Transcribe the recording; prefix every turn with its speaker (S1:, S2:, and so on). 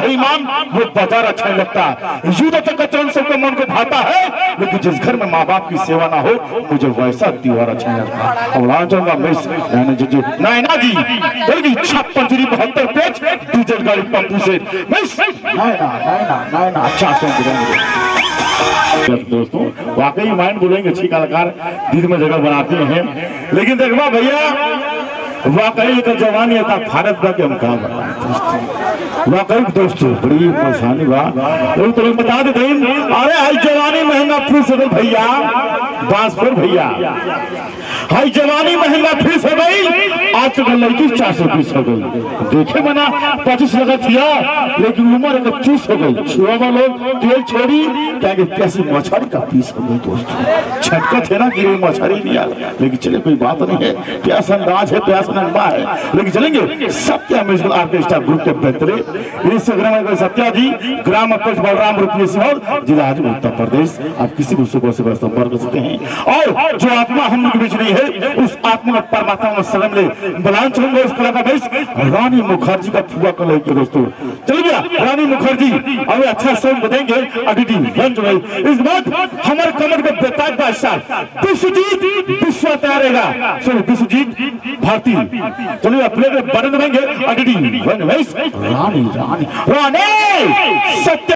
S1: है ईमान वो बाजार अच्छा नहीं लगता। यूं तो कचरन सबके मन को भाता है, लेकिन जिस घर में माँ बाप की सेवा ना हो मुझे वैसा त्योहार अच्छा नहीं लगता। अब ला जाऊंगा मैं नैना जी जल्दी 56 72 पेज डीजल गाड़ी पंपू से नैना अच्छा दोस्तों वाकई माइंड बोलेंगे अच्छी कलाकार दिल में जगह बनाते हैं। लेकिन देखवा भैया वाकई का जवानी था भारत का कि हम कहा बताए वाकई दोस्तों बड़ी परेशानी बा तो बता देते अरे हाई जवानी महंगा फीस हो गई भैया बांसपुर भैया हाई जवानी महंगा फीस हो गई। आज तो लड़की 420 हो गई देखे मना 25 लगा थिया लेकिन उम्र 25 हो गई। छुआ लोग तेल छोड़ी क्या कैसी मछली का पीस हो गई दोस्तों। छटका थे ना कि मछली नहीं आ लेकिन चले कोई बात नहीं है प्यास अंदाज है प्यास नंबा है लेकिन चलेंगे सत्या म्यूजिकल आर्केस्ट्रा ग्रुप के बेहतरीन इंस्टाग्राम सत्या जी ग्राम अध्यक्ष बलराम रुपये सिंह जिला उत्तर प्रदेश। आप किसी भी को से संपर्क कर सकते हैं और जो आत्मा हम लोग के बीच नहीं है उस आत्मा में परमात्मा में सलम ले बलान चलूंगा इस कला का बेस रानी मुखर्जी का फुआ का लेके दोस्तों चल गया रानी मुखर्जी अभी अच्छा सॉन्ग बताएंगे अदिति वन जो है इस बात हमारे कमर के बेताज बादशाह विश्वजीत विश्व तैयारेगा सॉरी विश्वजीत भारती चलिए अपने बटन दबाएंगे अदिति वन रानी रानी रानी सत्य